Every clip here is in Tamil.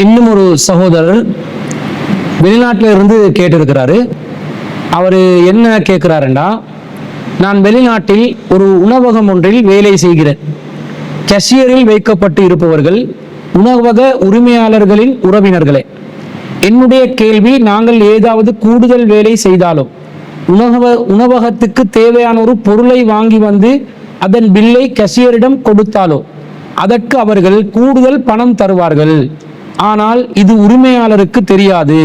இன்னும் ஒரு சகோதரர் வெளிநாட்டில இருந்து கேட்டிருக்கிறாரு. அவர் என்ன கேட்கிறாருண்டா, நான் வெளிநாட்டில் ஒரு உணவகம் ஒன்றில் வேலை செய்கிறேன். கேஷியரில் வைக்கப்பட்டு இருப்பவர்கள் உணவக உரிமையாளர்களின் உறவினர்களே. என்னுடைய கேள்வி, நாங்கள் ஏதாவது கூடுதல் வேலை செய்தாலோ, உணவகத்துக்கு தேவையான ஒரு பொருளை வாங்கி வந்து அதன் பில்லை கேஷியரிடம் கொடுத்தாலோ அதற்கு அவர்கள் கூடுதல் பணம் தருவார்கள். ஆனால் இது உரிமையாளருக்கு தெரியாது.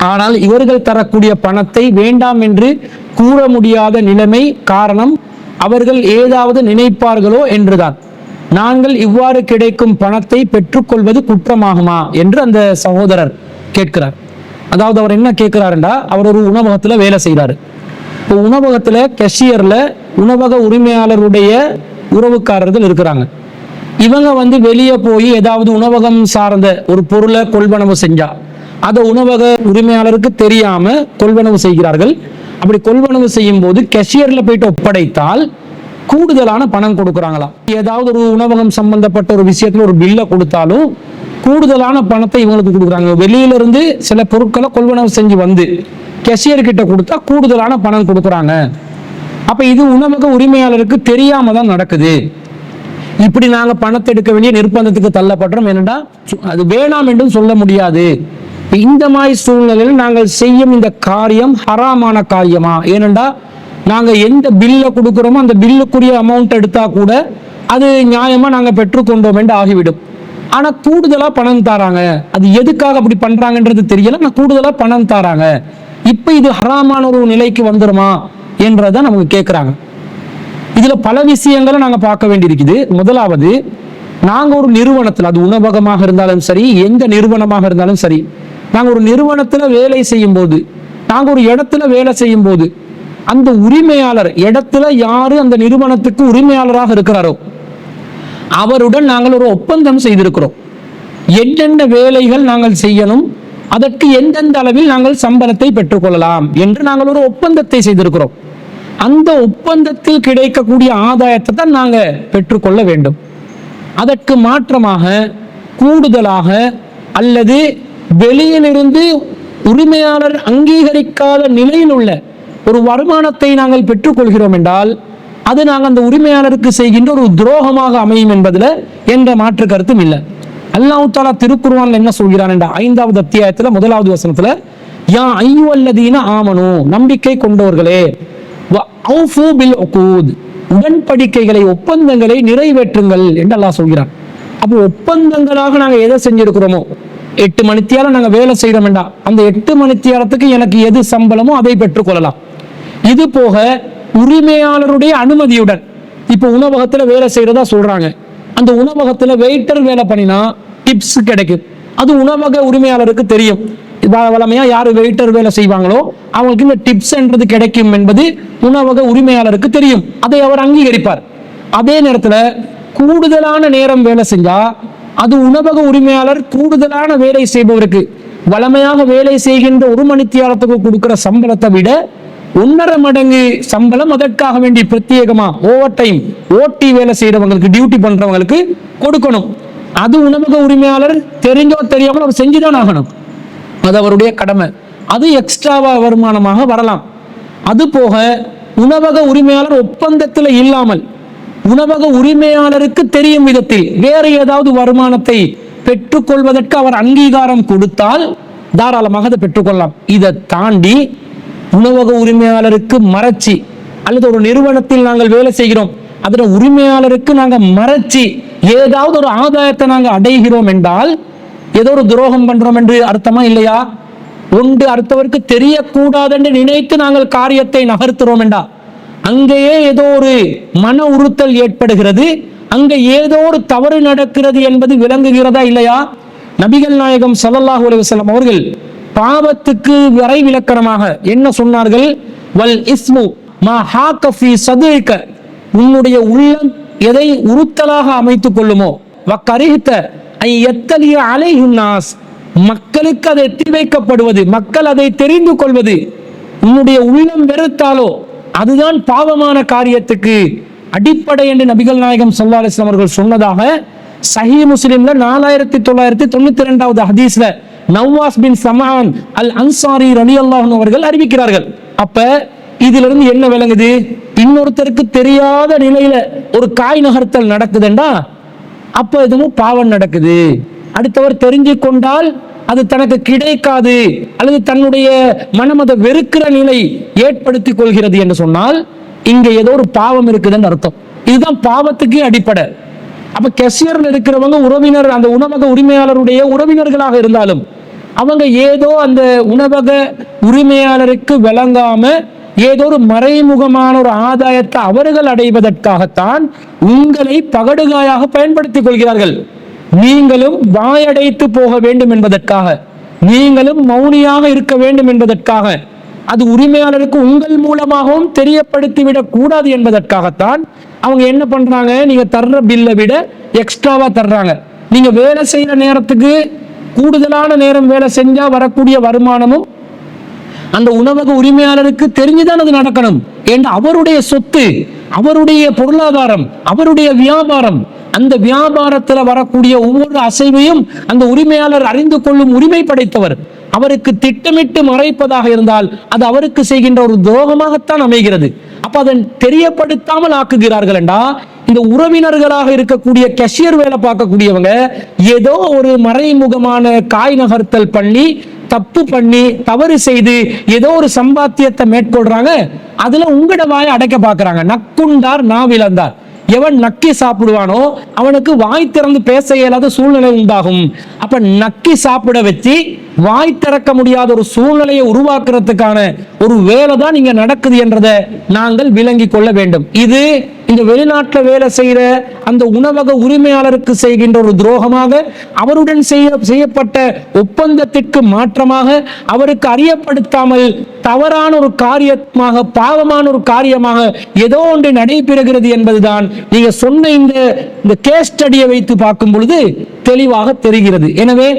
ஆனால் இவர்கள் தரக்கூடிய பணத்தை வேண்டாம் என்று கூற முடியாத நிலைமை. காரணம், அவர்கள் ஏதாவது நினைப்பார்களோ என்றுதான். நாங்கள் இவ்வாறு கிடைக்கும் பணத்தை பெற்றுக்கொள்வது குற்றமாகுமா என்று அந்த சகோதரர் கேட்கிறார். அதாவது அவர் என்ன கேட்கிறாருண்டா, அவர் ஒரு உணவகத்துல வேலை செய்கிறாரு. இப்போ உணவகத்துல கேஷியர்ல உணவக உரிமையாளருடைய உறவுக்காரர்கள் இருக்கிறாங்க. இவங்க வந்து வெளியே போய் ஏதாவது உணவகம் சார்ந்த ஒரு பொருளை கொள்வனவு செஞ்சா அதை உணவக உரிமையாளருக்கு தெரியாம கொள்வனவு செய்கிறார்கள். அப்படி கொள்வனவு செய்யும் போது கேஷியர்ல போயிட்டு ஒப்படைத்தால் கூடுதலான பணம் கொடுக்குறாங்களாம். ஏதாவது ஒரு உணவகம் சம்பந்தப்பட்ட ஒரு விஷயத்துல ஒரு பில்லை கொடுத்தாலும் கூடுதலான பணத்தை இவங்களுக்கு கொடுக்குறாங்க. வெளியில இருந்து சில பொருட்களை கொள்வனவு செஞ்சு வந்து கேஷியர் கிட்ட கொடுத்தா கூடுதலான பணம் கொடுக்குறாங்க. அப்ப இது உணவக உரிமையாளருக்கு தெரியாம தான் நடக்குது. இப்படி நாங்க பணத்தை எடுக்க வேண்டிய நிர்பந்தத்துக்கு தள்ளப்படுறோம். என்னடா, அது வேணாம் என்றும் சொல்ல முடியாது. இந்த மாதிரி சூழ்நிலையில் நாங்கள் செய்யும் இந்த காரியம் ஹராமான காரியமா? ஏனென்றா, நாங்க எந்த பில்ல கொடுக்கிறோமோ அந்த பில்லுக்குரிய அமௌண்ட் எடுத்தா கூட அது நியாயமா நாங்க பெற்றுக்கொண்டோம் என்று ஆகிவிடும். ஆனா கூடுதலா பணம் தாராங்க. அது எதுக்காக அப்படி பண்றாங்கன்றது தெரியல. நான் கூடுதலா பணம் தாராங்க. இப்ப இது ஹராமான ஒரு நிலைக்கு வந்துருமா என்றதை நமக்கு கேட்கிறாங்க. இதுல பல விஷயங்களை நாங்க பார்க்க வேண்டியிருக்குது. முதலாவது, நாங்க ஒரு நிறுவனத்துல, அது உணவகமாக இருந்தாலும் சரி, எந்த நிறுவனமாக இருந்தாலும் சரி, நாங்க ஒரு நிறுவனத்துல வேலை செய்யும் போது, நாங்க ஒரு இடத்துல வேலை செய்யும் போது, அந்த உரிமையாளர் இடத்துல யாரு அந்த நிறுவனத்துக்கு உரிமையாளராக இருக்கிறாரோ அவருடன் நாங்கள் ஒரு ஒப்பந்தம் செய்திருக்கிறோம். என்னென்ன வேலைகள் நாங்கள் செய்யணும், அதற்கு எந்தெந்த அளவில் நாங்கள் சம்பளத்தை பெற்றுக்கொள்ளலாம் என்று நாங்கள் ஒரு ஒப்பந்தத்தை செய்திருக்கிறோம். அந்த ஒப்பந்தத்தில் கிடைக்கக்கூடிய ஆதாயத்தை தான் நாங்க பெற்றுக்கொள்ள வேண்டும். அதற்கு மாற்றமாக கூடுதலாக அல்லது வெளியிலிருந்து உரிமையாளர் அங்கீகரிக்காத நிலையில் உள்ள ஒரு வருமானத்தை நாங்கள் பெற்றுக்கொள்கிறோம் என்றால் அது நாங்கள் அந்த உரிமையாளருக்கு செய்கின்ற ஒரு துரோகமாக அமையும் என்பதுல என்ற மாற்று கருத்தும் இல்லை. அல்லாஹ் தஆலா திருக்குர்ஆன்ல என்ன சொல்கிறான் என்ற 5வது அத்தியாயத்துல 1வது வசனத்துல, யா அய்யுஹல்லதீன ஆமனூ, நம்பிக்கை கொண்டவர்களே, வஅஃபூ பில் உகூத், உடன்படிக்கைகளை ஒப்பந்தங்களை நிறைவேற்றுங்கள் என்று அல்லாஹ் சொல்கிறான். அப்போ ஒப்பந்தங்களாக நாங்க எதை செஞ்சிருக்கிறோமோ, 8 மணித்தியாலம் நாங்க வேலை செய்யறோம் என்றா அந்த 8 மணித்தியாலத்துக்கு எனக்கு எது சம்பளமோ அதை பெற்றுக்கொள்ளலாம். இது போக உரிமையாளருடைய அனுமதியுடன், இப்ப உணவகத்துல வேலை செய்யறதா சொல்றாங்க, அந்த உணவகத்துல வெயிட்டர் வேலை பண்ணினா டிப்ஸ் கிடைக்கும். அது உணவக உரிமையாளருக்கு தெரியும். வளமையா யாரு வெயிட்டர் வேலை செய்வாங்களோ அவங்களுக்கு இந்த டிப்ஸ் என்றது கிடைக்கும் என்பது உணவக உரிமையாளருக்கு தெரியும். அதை அவர் அங்கீகரிப்பார். அதே நேரத்துல கூடுதலான நேரம் வேலை செஞ்சா அது உணவக உரிமையாளர் கூடுதலான வேலை செய்பவருக்கு வளமையாக வேலை செய்கின்ற 1 மணித்தியாலத்துக்கு கொடுக்கிற சம்பளத்தை விட 1.5 மடங்கு சம்பளம் அதற்காக வேண்டி பிரத்யேகமா ஓவர் டைம் ஓட்டி வேலை செய்யறவங்களுக்கு, டியூட்டி பண்றவங்களுக்கு கொடுக்கணும். அது உணவக உரிமையாளர் தெரிஞ்சோ தெரியாமல் அவர் செஞ்சுதான் ஆகணும். அது அவருடைய கடமை. அது எக்ஸ்ட்ராவா வருமானமாக வரலாம். அது போக உணவக உரிமையாளர் ஒப்பந்தத்தில் இல்லாமல் உணவக உரிமையாளருக்கு தெரியும் விதத்தில் வேறு ஏதாவது வருமானத்தை பெற்றுக்கொள்வதற்கு அவர் அங்கீகாரம் கொடுத்தால் தாராளமாக அதை பெற்றுக்கொள்ளலாம். இதை தாண்டி உணவக உரிமையாளருக்கு மறைச்சி, அல்லது ஒரு நிறுவனத்தில் நாங்கள் வேலை செய்கிறோம் அதுல உரிமையாளருக்கு நாங்க மறைச்சி ஏதாவது ஒரு ஆதாயத்தை நாங்கள் அடைகிறோம் என்றால் ஏதோ ஒரு துரோகம் பண்றோம் என்று அர்த்தமா இல்லையா? ஒன்று அடுத்தவருக்கு தெரியக்கூடாது என்று நினைத்து நாங்கள் காரியத்தை நகர்த்துறோம் என்றா அங்கேயே ஏதோ ஒரு மன உறுத்தல் ஏற்படுகிறது, அங்க ஏதோ ஒரு தவறு நடக்கிறது என்பது விளங்குகிறதா இல்லையா? நபிகள் நாயகம் ஸல்லல்லாஹு அலைஹி வஸல்லம் அவர்கள் பாவத்துக்கு வரை விளக்கணமாக என்ன சொன்னார்கள்? வல் இஸ்மு மா ஹாக ஃபீ சத்ரிக, உன்னுடைய உள்ளம் எதை உறுத்தலாக அமைத்துக் கொள்ளுமோ, வகரிஹ்த ஐ யத்தலிய அலைஹின் நாஸ், மக்களுக்கு அதை எட்டி வைக்கப்படுவது, மக்கள் அதை தெரிந்து கொள்வது உன்னுடைய உள்ளம் வெறுத்தாலோ அதுதான் பாவமான காரியத்துக்கு அடிப்படை என்று நபிகள் நாயகம் ஸல்லல்லாஹு அலைஹி வஸல்லம் அவர்கள் சொன்னதாக சஹீஹ் முஸ்லிம்ல 4992வது ஹதீஸ்ல நவாஸ் பின் சமான் அல் அன்சாரி ரலியல்லாஹு அன்ஹு அவர்கள் அறிவிக்கிறார்கள். அப்ப இதுல இருந்து என்ன விளங்குது? இன்னொருத்தருக்கு தெரியாத நிலையில ஒரு காய் நகர்த்தல் நடக்குதுண்டா அப்ப எதுவும் பாவம் நடக்குது. அடுத்தவர் தெரிஞ்சு கொண்டால் அது தனக்கு கிடைக்காது அல்லது தன்னுடைய மனம் அதை வெறுக்கிற நிலை ஏற்படுத்திக் கொள்கிறது என்று சொன்னால் இங்க ஏதோ ஒரு பாவம் இருக்குதுன்னு அர்த்தம். இதுதான் பாவத்துக்கு அடிப்படை. அப்ப கெஷியர்ல இருக்கிறவங்க உறவினர், அந்த உணவக உரிமையாளருடைய உறவினர்களாக இருந்தாலும் அவங்க ஏதோ அந்த உணவக உரிமையாளருக்கு விளங்காம ஏதோ ஒரு மறைமுகமான ஒரு ஆதாயத்தை அவர்கள் அடைவதற்காகத்தான் உங்களை பகடுகாயாக பயன்படுத்திக் கொள்கிறார்கள். நீங்களும் வாயடைத்து போக வேண்டும் என்பதற்காக, நீங்களும் மௌனியாக இருக்க வேண்டும் என்பதற்காக, அது உரிமையாளருக்கு உங்கள் மூலமாகவும் தெரியப்படுத்திவிடக் கூடாது என்பதற்காகத்தான் அவங்க என்ன பண்றாங்க, நீங்க தர்ற பில்லை விட எக்ஸ்ட்ராவா தர்றாங்க. நீங்க வேலை செய்யற நேரத்துக்கு கூடுதலான நேரம் வேலை செஞ்சா வரக்கூடிய வருமானமும் அந்த உணவக உரிமையாளருக்கு தெரிஞ்சுதான் அது நடக்கணும். ஏன்னா அவருடைய சொத்து, அவருடைய பொருளாதாரம், அவருடைய வியாபாரம், அந்த வியாபாரத்துல வரக்கூடிய ஒவ்வொரு அசைவையும் அந்த உரிமையாளர் அறிந்து கொள்ளும் உரிமை படைத்தவர். அவருக்கு திட்டமிட்டு மறைப்பதாக இருந்தால் அது அவருக்கு செய்கின்ற ஒரு துரோகமாகத்தான் அமைகிறது. அப்ப அதை தெரியப்படுத்தாமல் ஆக்குகிறார்கள் என்றா இந்த உறவினர்களாக இருக்கக்கூடிய கேஷியர் வேலை பார்க்கக்கூடியவங்க ஏதோ ஒரு மறைமுகமான காய் நகர்த்தல் பண்ணி, தப்பு பண்ணி, தவறு செய்து ஏதோ ஒரு சம்பாத்தியத்தை மேற்கொள்றாங்க. அதுல உங்களோட வாயை அடைக்க பாக்குறாங்க. நக்குண்டார் நாவிழந்தார். எவன் நக்கி சாப்பிடுவானோ அவனுக்கு வாய் திறந்து பேச இயலாத சூழ்நிலை உண்டாகும். அப்ப நக்கி சாப்பிட வச்சு வாய் திறக்க முடியாத ஒரு சூழ்நிலையை உருவாக்குறதுக்கான ஒரு வேலை தான் இங்க நடக்குது என்றதை நாங்கள் விளங்கி கொள்ள வேண்டும். இது இந்த வெளிநாட்டில் வேலை செய்யற அந்த உணவக உரிமையாளருக்கு செய்கின்ற ஒரு துரோகமாக, அவருடன் செய்யப்பட்ட ஒப்பந்தத்திற்கு மாற்றமாக, அவருக்கு அறியப்படுத்தாமல் தவறான ஒரு காரியமாக, பாவமான ஒரு காரியமாக ஏதோ ஒன்று நடைபெறுகிறது என்பதுதான் நீங்க சொன்ன இந்த கேஸ் ஸ்டடியை வைத்து பார்க்கும் பொழுது தெளிவாக தெரிகிறது. எனவே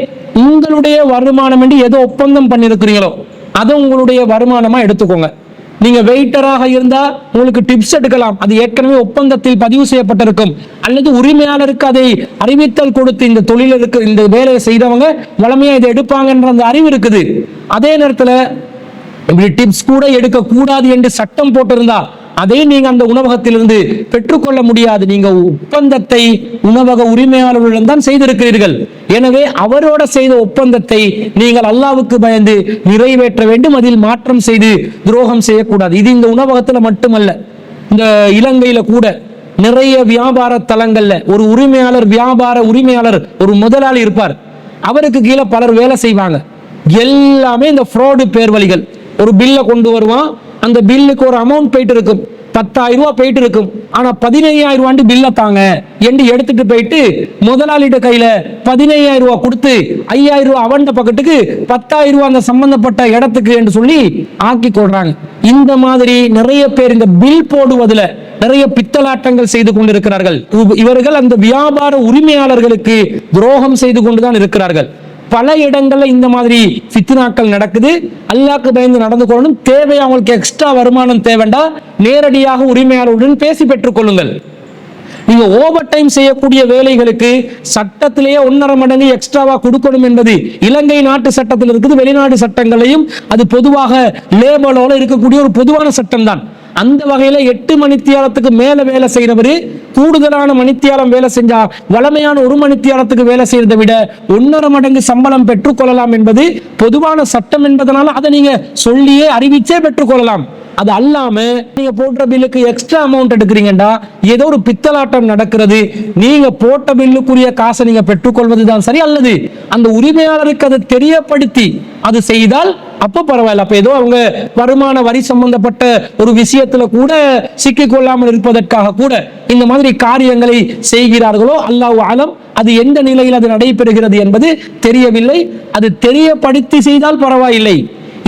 உங்களுடைய வருமானம் என்று ஏதோ ஒப்பந்தம் பண்ணிருக்கிறீங்களோ அதை உங்களுடைய வருமானமா எடுத்துக்கோங்க. நீங்க வெயிட்டராக இருந்தா உங்களுக்கு டிப்ஸ் எடுக்கலாம், அது ஏற்கனவே ஒப்பந்தத்தில் பதிவு செய்யப்பட்டிருக்கும். அல்லது உரிமையாளருக்கு அதை அறிவித்தல் கொடுத்து இந்த தொழிலுக்கு இந்த வேலையை செய்தவங்க வளமையா இதை எடுப்பாங்கன்ற அந்த அறிவு இருக்குது. அதே நேரத்தில் இப்படி டிப்ஸ் கூட எடுக்க கூடாது என்று சட்டம் போட்டிருந்தா அதை நீங்க அந்த உணவகத்திலிருந்து பெற்றுக்கொள்ள முடியாது. நீங்க ஒப்பந்தத்தை உணவக உரிமையாளர்களுடன் தான் செய்திருக்கிறீர்கள். எனவே அவரோட செய்த ஒப்பந்தத்தை நீங்கள் அல்லாஹ்வுக்கு பயந்து நிறைவேற்ற வேண்டும். அதில் மாற்றம் செய்து துரோகம் செய்யக்கூடாது. இது இந்த உணவகத்துல மட்டுமல்ல, இந்த இலங்கையில கூட நிறைய வியாபார தலங்கள்ல ஒரு உரிமையாளர், வியாபார உரிமையாளர், ஒரு முதலாளி இருப்பார். அவருக்கு கீழே பலர் வேலை செய்வாங்க. எல்லாமே இந்த ஃப்ராடு பேர் வழிகள். ஒரு பில்லை கொண்டு வருவான், அந்த பில்லுக்கு ஒரு அமௌண்ட் போயிட்டு இருக்கும், 10,000 ரூபாய் போயிட்டு இருக்கும். ஆனா 15,000 ரூபாய் பில்லை தாங்க என்று எடுத்துட்டு போயிட்டு முதலாளிட்ட கையில 15,000 ரூபாய் கொடுத்து 5,000 ரூபாய் அவன் பக்கத்துக்கு 10,000 ரூபாய் அந்த சம்பந்தப்பட்ட இடத்துக்கு என்று சொல்லி ஆக்கி கொள்றாங்க. இந்த மாதிரி நிறைய பேர் இந்த பில் போடுவதில் நிறைய பித்தலாட்டங்கள் செய்து கொண்டிருக்கிறார்கள். இவர்கள் அந்த வியாபார உரிமையாளர்களுக்கு துரோகம் செய்து கொண்டுதான் இருக்கிறார்கள். பல இடங்கள்ல இந்த மாதிரி ஃபித்னாக்கள் நடக்குது. அல்லாஹ்க்கு பயந்து நடந்து கொள்ளணும். தேவை அவங்களுக்கு எக்ஸ்ட்ரா வருமானம் தேவைண்டா நேரடியாக உரிமையாளருடன் பேசி பெற்றுக் கொள்ளுங்கள். நீங்க ஓவர் டைம் செய்யக்கூடிய வேலைகளுக்கு சட்டத்திலேயே 1.5 மடங்கு எக்ஸ்ட்ராவா கொடுக்கணும் என்பது இலங்கை நாட்டு சட்டத்தில் இருக்குது. வெளிநாடு சட்டங்களையும் அது பொதுவாக லேபலோல இருக்கக்கூடிய ஒரு பொதுவான சட்டம் தான். அந்த வகையில 8 மணித்தியாலத்துக்கு மேல வேலை செய்யறவரு கூடுதலான மணித்தியாலம் வேலை செஞ்சா வளமையான 1 மணித்தியாலத்துக்கு வேலை செய்யறதை விட 1.5 மடங்கு சம்பளம் பெற்றுக் கொள்ளலாம் என்பது பொதுவான சட்டம் என்பதனால அதை நீங்க சொல்லியே அறிவிச்சே பெற்றுக் கொள்ளலாம். அது அல்லாம நீங்க போட்ட பில்லுக்கு எக்ஸ்ட்ரா அமௌண்ட் எடுக்கிறீங்கடா ஏதோ ஒரு பித்தலாட்டம் நடக்கிறது. நீங்க போட்ட பில்லுக்குரிய காசை நீங்க பெற்றுக்கொள்வதுதான் சரி. அல்லது அந்த உரிமையாளருக்கு அதை தெரியப்படுத்தி அது செய்தால் அப்ப பரவாயில்ல. அப்ப ஏதோ அவங்க வருமான வரி சம்பந்தப்பட்ட ஒரு விஷயத்துல கூட சிக்கிக் கொள்ளாமல் இருப்பதற்காக கூட இந்த மாதிரி காரியங்களை செய்கிறார்களோ அல்லாஹ் ஆலம். அது எந்த நிலையில் அது நடைபெறுகிறது என்பது தெரியவில்லை. அது தெரியப்படுத்தி செய்தால் பரவாயில்லை.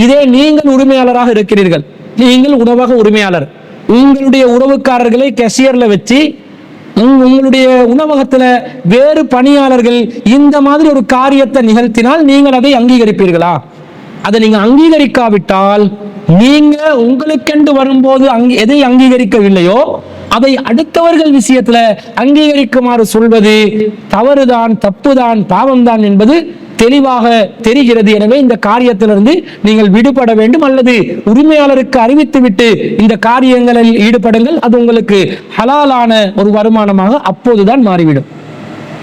இதே நீங்கள் உரிமையாளராக இருக்கிறீர்கள், நீங்கள் உணவக உரிமையாளர், உங்களுடைய உறவுக்காரர்களை கேஷியர்ல வச்சு உங்களுடைய உணவகத்துல வேறு பணியாளர்கள் இந்த மாதிரி ஒரு காரியத்தை நிகழ்த்தினால் நீங்கள் அதை அங்கீகரிப்பீர்களா? அதை நீங்க அங்கீகரிக்காவிட்டால் நீங்க உங்களுக்கென்று வரும்போது எதை அங்கீகரிக்கவில்லையோ அதை அடுத்தவர்கள் விஷயத்துல அங்கீகரிக்குமாறு சொல்வது தவறுதான், தப்புதான், பாவம்தான் என்பது தெளிவாக தெரிகிறது. எனவே இந்த காரியத்திலிருந்து நீங்கள் விடுபட வேண்டும், அல்லது உரிமையாளருக்கு அறிவித்துவிட்டு இந்த காரியங்களில் ஈடுபடுங்கள். அது உங்களுக்கு ஹலாலான ஒரு வருமானமாக அப்போதுதான் மாறிவிடும்.